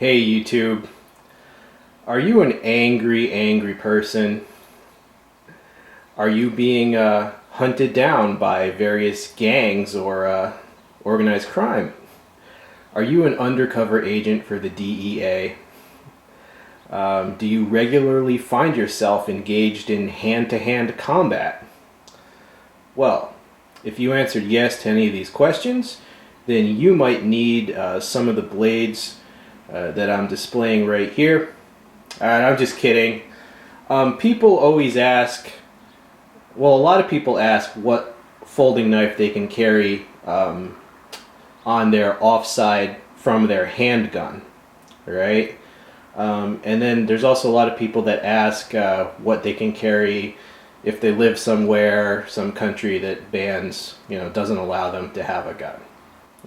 Hey YouTube, are you an angry person? Are you being hunted down by various gangs or organized crime? Are you an undercover agent for the DEA? Do you regularly find yourself engaged in hand-to-hand combat? Well, if you answered yes to any of these questions, then you might need some of the blades that I'm displaying right here. And I'm just kidding. People always ask, well, a lot of people ask what folding knife they can carry on their offside from their handgun, right? And then there's also a lot of people that ask what they can carry if they live somewhere, some country that bans, doesn't allow them to have a gun.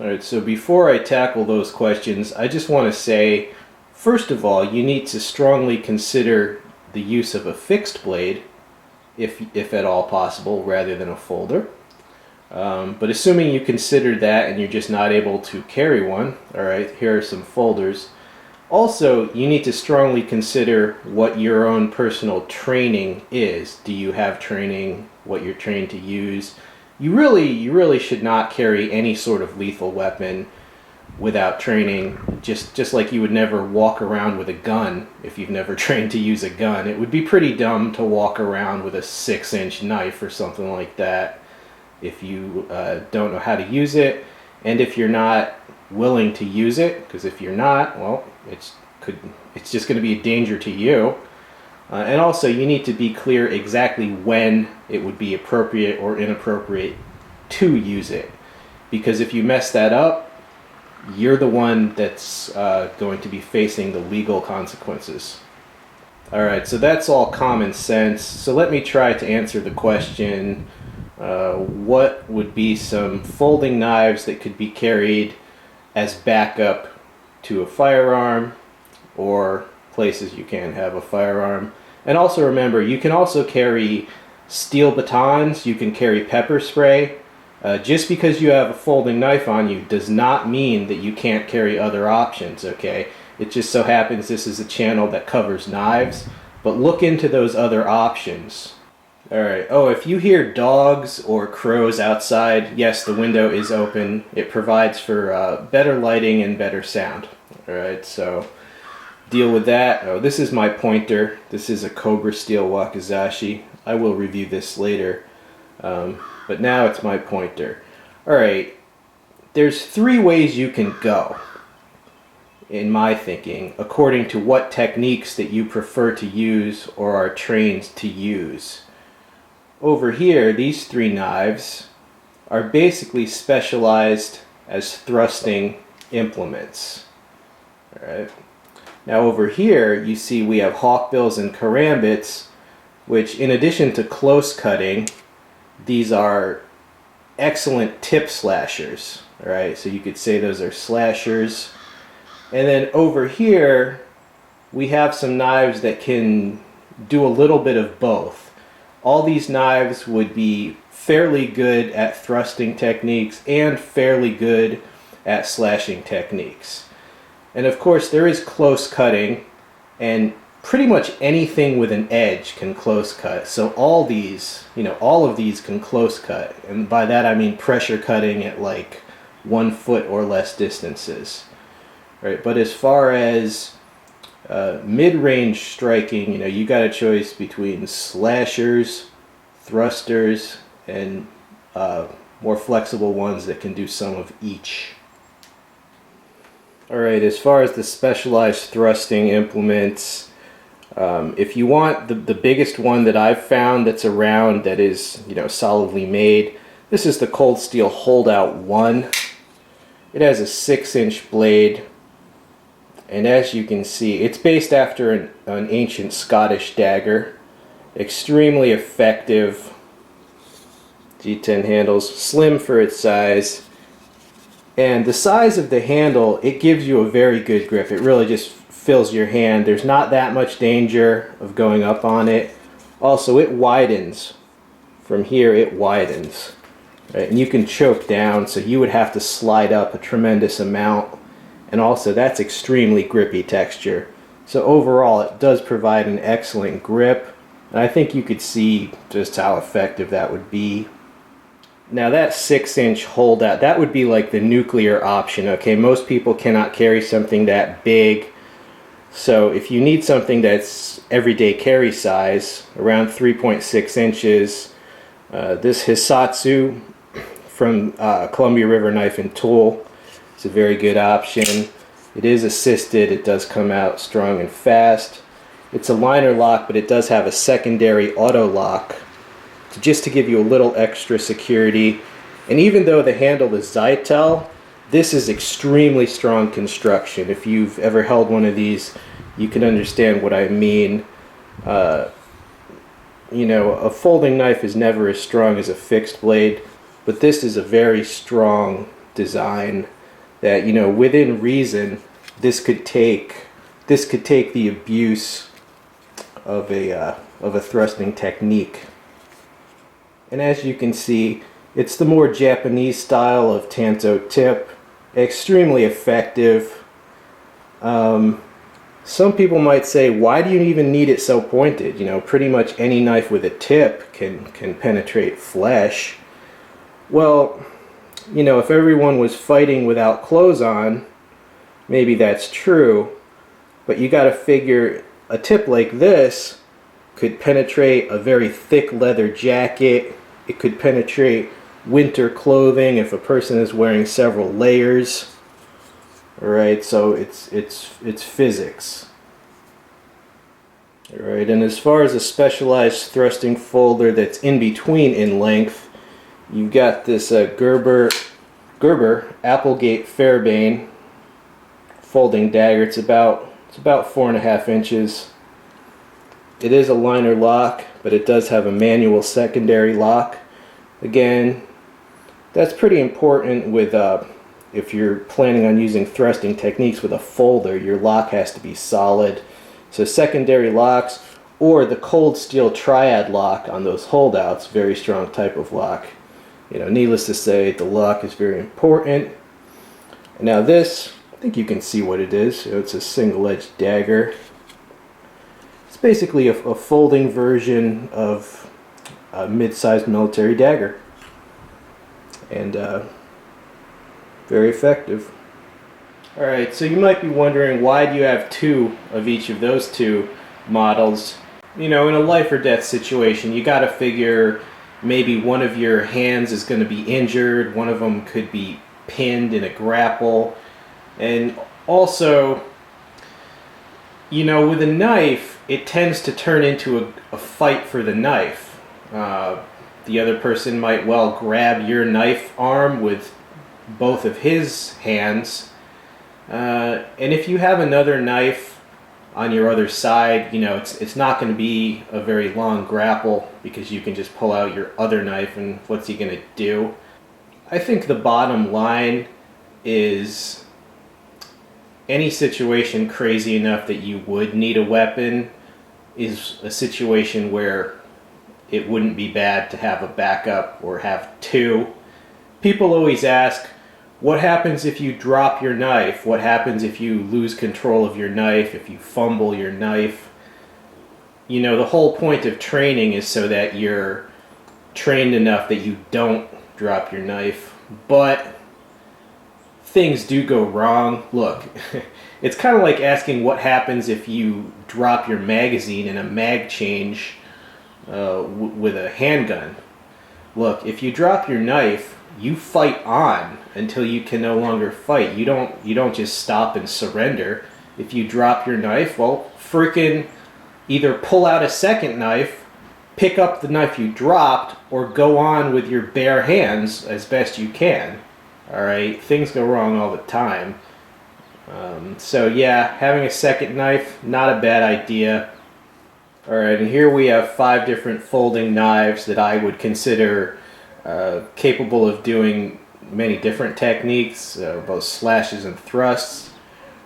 Alright, so before I tackle those questions, I just want to say, first of all, you need to strongly consider the use of a fixed blade, if at all possible, rather than a folder. But assuming you consider that and you're just not able to carry one, alright, here are some folders. Also, you need to strongly consider what your own personal training is. Do you have training, what you're trained to use? You really should not carry any sort of lethal weapon without training, just like you would never walk around with a gun if you've never trained to use a gun. It would be pretty dumb to walk around with a 6-inch knife or something like that if you don't know how to use it, and if you're not willing to use it, because if you're not, well, it's just going to be a danger to you. And also, you need to be clear exactly when it would be appropriate or inappropriate to use it. Because if you mess that up, you're the one that's going to be facing the legal consequences. Alright, so that's all common sense. So let me try to answer the question, what would be some folding knives that could be carried as backup to a firearm, or places you can have a firearm. And also remember, you can also carry steel batons, you can carry pepper spray. Just because you have a folding knife on you does not mean that you can't carry other options, okay? It just so happens this is a channel that covers knives, but look into those other options. Alright, oh, if you hear dogs or crows outside, yes, the window is open. It provides for better lighting and better sound. Alright, so deal with that. Oh, this is my pointer. This is a Cobra Steel Wakizashi. I will review this later. But now it's my pointer. Alright, there's 3 ways you can go, in my thinking, according to what techniques that you prefer to use or are trained to use. Over here, these 3 knives are basically specialized as thrusting implements. Alright. Now over here, you see we have hawkbills and karambits, which in addition to close cutting, these are excellent tip slashers. Alright, so you could say those are slashers. And then over here, we have some knives that can do a little bit of both. All these knives would be fairly good at thrusting techniques and fairly good at slashing techniques. And of course, there is close cutting, and pretty much anything with an edge can close cut. So all these, all of these can close cut. And by that I mean pressure cutting at like 1 foot or less distances. Right? But as far as mid-range striking, you got a choice between slashers, thrusters, and more flexible ones that can do some of each. Alright, as far as the specialized thrusting implements, if you want the biggest one that I've found that's around that is, solidly made, this is the Cold Steel Holdout 1. It has a 6-inch blade, and as you can see, it's based after an ancient Scottish dagger. Extremely effective. G10 handles, slim for its size. And the size of the handle, it gives you a very good grip. It really just fills your hand. There's not that much danger of going up on it. Also, it widens. From here, it widens. Right? And you can choke down, so you would have to slide up a tremendous amount. and also that's extremely grippy texture. So overall it does provide an excellent grip, and I think you could see just how effective that would be. Now that 6-inch holdout, that would be like the nuclear option, okay? Most people cannot carry something that big. So if you need something that's everyday carry size, around 3.6 inches, this Hissatsu from Columbia River Knife and Tool is a very good option. It is assisted, it does come out strong and fast. It's a liner lock, but it does have a secondary auto lock just to give you a little extra security. And even though the handle is Zytel, this is extremely strong construction. If you've ever held one of these, you can understand what I mean. You know, a folding knife is never as strong as a fixed blade, but this is a very strong design that, you know, within reason, this could take the abuse of a thrusting technique. And as you can see, it's the more Japanese style of tanto tip, extremely effective. Some people might say, why do you even need it so pointed? You know, pretty much any knife with a tip can penetrate flesh. Well, you know, if everyone was fighting without clothes on, maybe that's true, but you got to figure a tip like this could penetrate a very thick leather jacket. It could penetrate winter clothing if a person is wearing several layers. Alright, so it's physics. Alright, and as far as a specialized thrusting folder that's in between in length, you've got this Gerber Applegate Fairbane folding dagger. It's about 4.5 inches. It is a liner lock, but it does have a manual secondary lock. Again, that's pretty important with if you're planning on using thrusting techniques with a folder. Your lock has to be solid. So secondary locks, or the cold steel triad lock on those holdouts, very strong type of lock. You know, needless to say, the lock is very important. And now this, I think you can see what it is. So it's a single-edged dagger. It's basically a folding version of a mid-sized military dagger, and very effective. Alright, so you might be wondering, why do you have two of each of those two models? You know, in a life or death situation, you gotta figure maybe one of your hands is going to be injured, one of them could be pinned in a grapple, and also, you know, with a knife, it tends to turn into a fight for the knife. The other person might well grab your knife arm with both of his hands, and if you have another knife on your other side, you know, it's not going to be a very long grapple, because you can just pull out your other knife, and what's he going to do? I think the bottom line is, any situation crazy enough that you would need a weapon is a situation where it wouldn't be bad to have a backup or have two. People always ask, what happens if you drop your knife? What happens if you lose control of your knife, if you fumble your knife? You know, the whole point of training is so that you're trained enough that you don't drop your knife. But things do go wrong. Look, it's kind of like asking what happens if you drop your magazine in a mag change with a handgun. Look, if you drop your knife, you fight on until you can no longer fight. You don't just stop and surrender. If you drop your knife, well, freaking either pull out a second knife, pick up the knife you dropped, or go on with your bare hands as best you can. Alright, things go wrong all the time. So yeah, having a second knife, not a bad idea. Alright, and here we have 5 different folding knives that I would consider capable of doing many different techniques, both slashes and thrusts.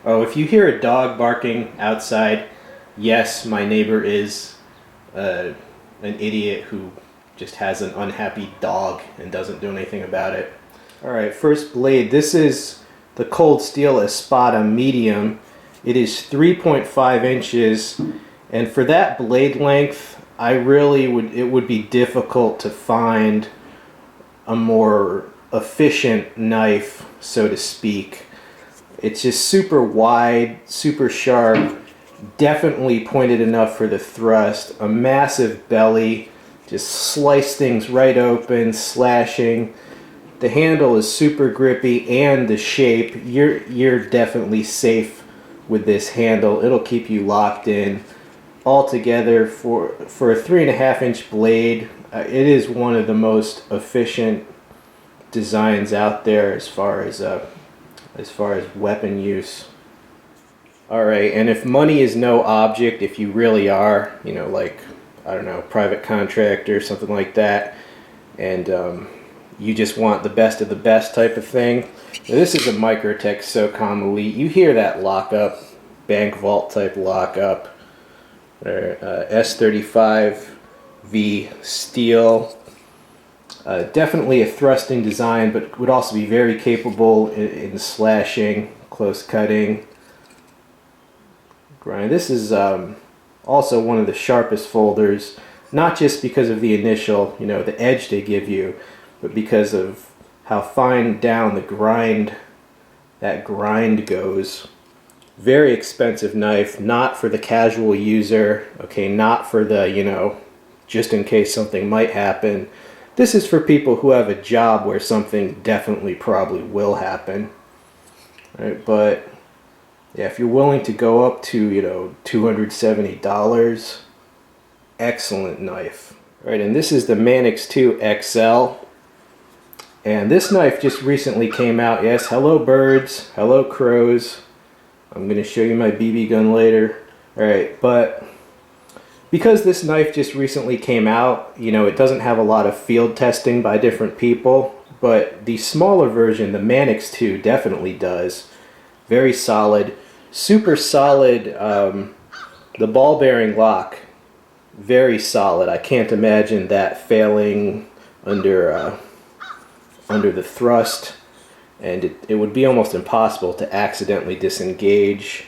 Oh, if you hear a dog barking outside, yes, my neighbor is an idiot who just has an unhappy dog and doesn't do anything about it. Alright, first blade. This is the cold steel Espada medium. It is 3.5 inches, and for that blade length, it would be difficult to find a more efficient knife, so to speak. It's just super wide, super sharp, definitely pointed enough for the thrust, a massive belly, just slice things right open, slashing. The handle is super grippy, and the shape, you're definitely safe with this handle. It'll keep you locked in. Altogether, for a 3.5 inch blade, it is one of the most efficient designs out there as far as weapon use. Alright, and if money is no object, if you really are, you know, like, I don't know, private contractor, something like that, and you just want the best of the best type of thing. Now, this is a Microtech SOCOM Elite. You hear that lockup, bank vault type lockup. S35V steel. Definitely a thrusting design, but would also be very capable in slashing, close cutting. Grind. This is also one of the sharpest folders, not just because of the initial, you know, the edge they give you, but because of how fine down the grind, that grind goes. Very expensive knife, not for the casual user, okay, not for the, you know, just in case something might happen. This is for people who have a job where something definitely probably will happen. Right, but yeah, if you're willing to go up to, you know, $270, excellent knife. Right, and this is the Mannix 2 XL. And this knife just recently came out. Yes, hello birds, hello crows. I'm going to show you my BB gun later. Alright, but because this knife just recently came out, you know, it doesn't have a lot of field testing by different people, but the smaller version, the Mannix 2, definitely does. Very solid, super solid. The ball bearing lock, very solid. I can't imagine that failing under the thrust, and it would be almost impossible to accidentally disengage.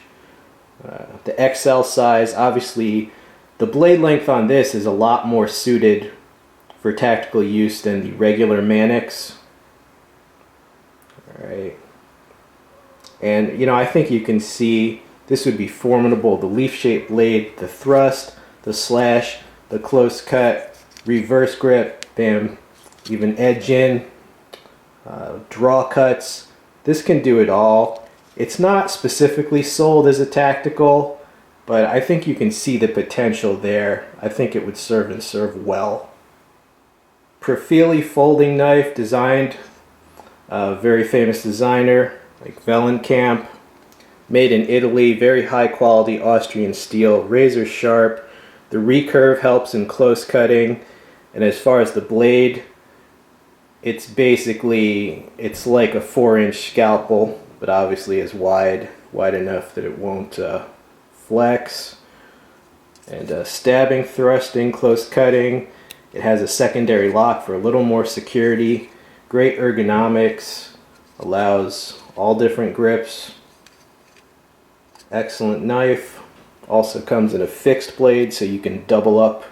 The XL size, obviously the blade length on this is a lot more suited for tactical use than the regular Mannix. Alright, and you know, I think you can see this would be formidable. The leaf-shaped blade, the thrust, the slash, the close cut, reverse grip, bam, even edge in, draw cuts. This can do it all. It's not specifically sold as a tactical, but I think you can see the potential there. I think it would serve and serve well. Profili folding knife, designed a very famous designer like Vellenkamp. Made in Italy, very high quality Austrian steel, razor sharp. The recurve helps in close cutting, and as far as the blade, it's basically, it's like a 4-inch scalpel, but obviously is wide enough that it won't flex. And stabbing, thrusting, close cutting. It has a secondary lock for a little more security. Great ergonomics, allows all different grips. Excellent knife. Also comes in a fixed blade, so you can double up.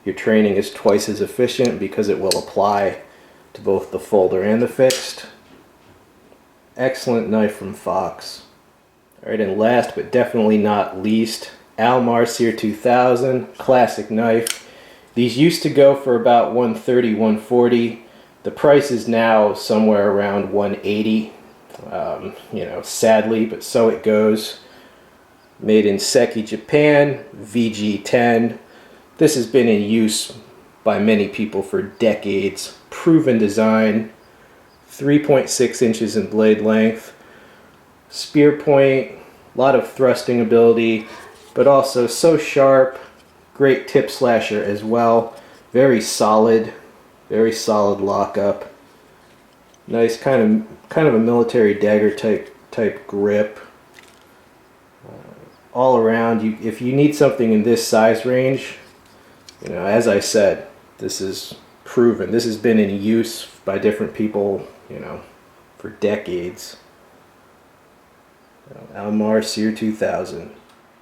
Your training is twice as efficient because it will apply to both the folder and the fixed. Excellent knife from Fox. Alright, and last but definitely not least, Marcy 2000, classic knife. These used to go for about $130, $140. The price is now somewhere around $180. You know, sadly, but so it goes. Made in Seki, Japan, VG10. This has been in use by many people for decades. Proven design, 3.6 inches in blade length. Spear point, a lot of thrusting ability, but also so sharp. Great tip slasher as well. Very solid lockup. Nice kind of a military dagger type grip. All around, if you need something in this size range, you know, as I said, this is proven. This has been in use by different people, you know, for decades. Marcy 2000.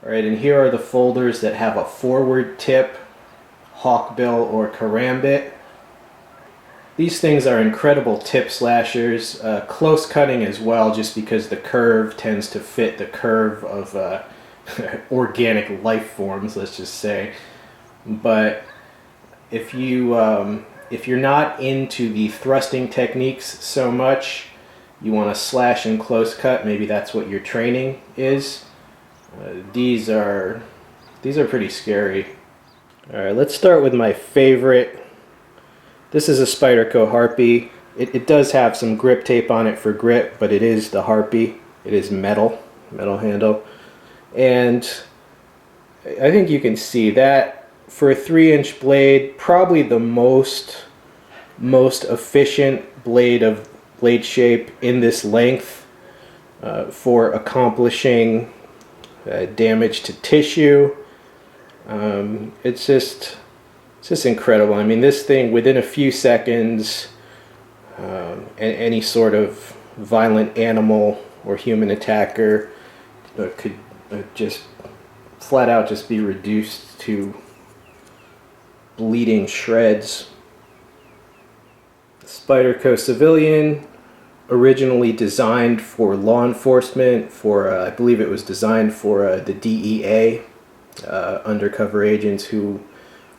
Alright, and here are the folders that have a forward tip, hawkbill, or karambit. These things are incredible tip slashers, close cutting as well, just because the curve tends to fit the curve of organic life forms, let's just say. But if you're not into the thrusting techniques so much, you want to slash and close cut, maybe that's what your training is. These are pretty scary. Alright, let's start with my favorite. This is a Spyderco Heartbeat. It does have some grip tape on it for grip, but it is the Heartbeat. It is metal handle. And I think you can see that for a 3-inch blade, probably the most efficient blade shape in this length for accomplishing damage to tissue. It's just incredible. I mean, this thing, within a few seconds, any sort of violent animal or human attacker could just flat out just be reduced to bleeding shreds. Spyderco Civilian, originally designed for law enforcement, I believe it was designed for the DEA, undercover agents who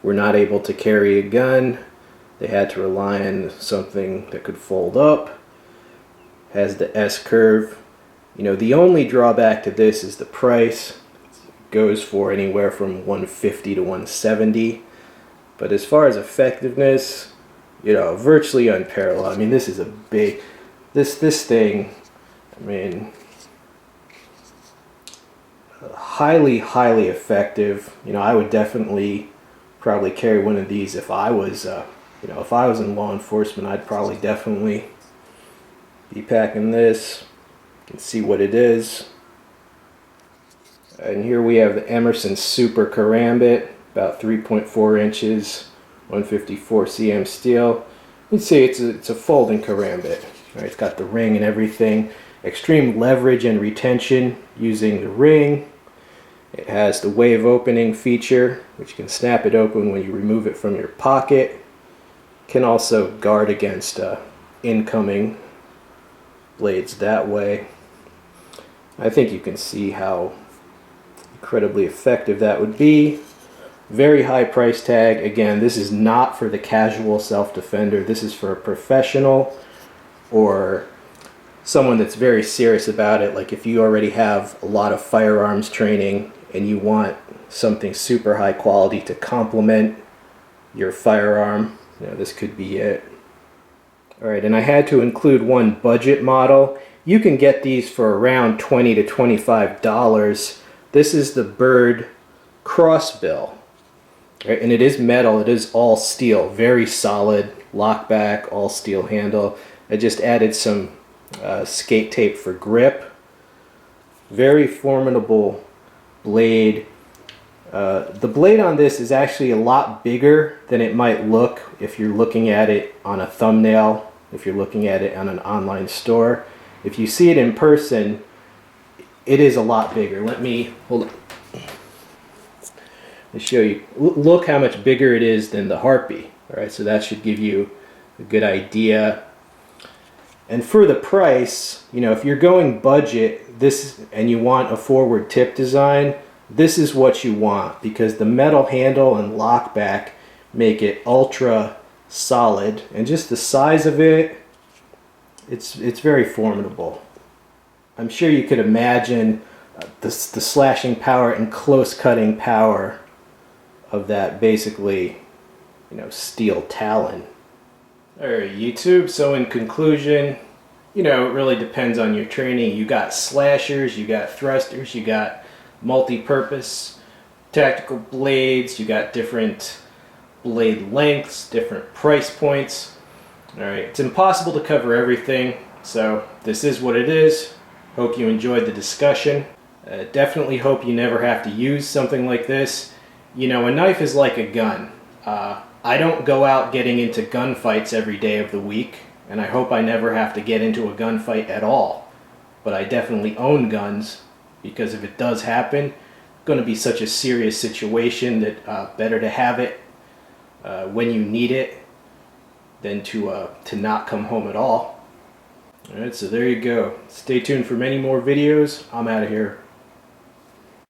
were not able to carry a gun. They had to rely on something that could fold up. Has the S curve. You know, the only drawback to this is the price. It goes for anywhere from $150 to $170. But as far as effectiveness, you know, virtually unparalleled. I mean, this is a big, this thing, I mean, highly effective. You know, I would definitely probably carry one of these if I was, you know, if I was in law enforcement. I'd probably definitely be packing this. You can see what it is. And here we have the Emerson Super Karambit, about 3.4 inches, 154 cm steel. You can see it's a folding karambit. Right, it's got the ring and everything. Extreme leverage and retention using the ring. It has the wave opening feature, which you can snap it open when you remove it from your pocket. Can also guard against incoming blades that way. I think you can see how incredibly effective that would be. Very high price tag. Again, this is not for the casual self-defender. This is for a professional or someone that's very serious about it. Like if you already have a lot of firearms training and you want something super high quality to complement your firearm, you know, this could be it. Alright, and I had to include one budget model. You can get these for around $20 to $25. This is the Bird Crossbill. Right, and it is metal, it is all steel, very solid lockback, all steel handle. I just added some skate tape for grip. Very formidable blade. The blade on this is actually a lot bigger than it might look if you're looking at it on a thumbnail, if you're looking at it on an online store. If you see it in person, it is a lot bigger. Let me, hold on. Let me show you. Look how much bigger it is than the Heartbeat. Alright, so that should give you a good idea. And for the price, you know, if you're going budget, this, and you want a forward tip design, this is what you want, because the metal handle and lockback make it ultra solid, and just the size of it, it's very formidable. I'm sure you could imagine the slashing power and close cutting power of that, basically, you know, steel talon. Alright, YouTube, so in conclusion, you know, it really depends on your training. You got slashers, you got thrusters, you got multi-purpose tactical blades, you got different blade lengths, different price points. Alright, it's impossible to cover everything, so this is what it is. Hope you enjoyed the discussion. Definitely hope you never have to use something like this. You know, a knife is like a gun. I don't go out getting into gunfights every day of the week, and I hope I never have to get into a gunfight at all. but I definitely own guns, because if it does happen, it's going to be such a serious situation that better to have it when you need it than to not come home at all. Alright, so there you go. Stay tuned for many more videos. I'm out of here.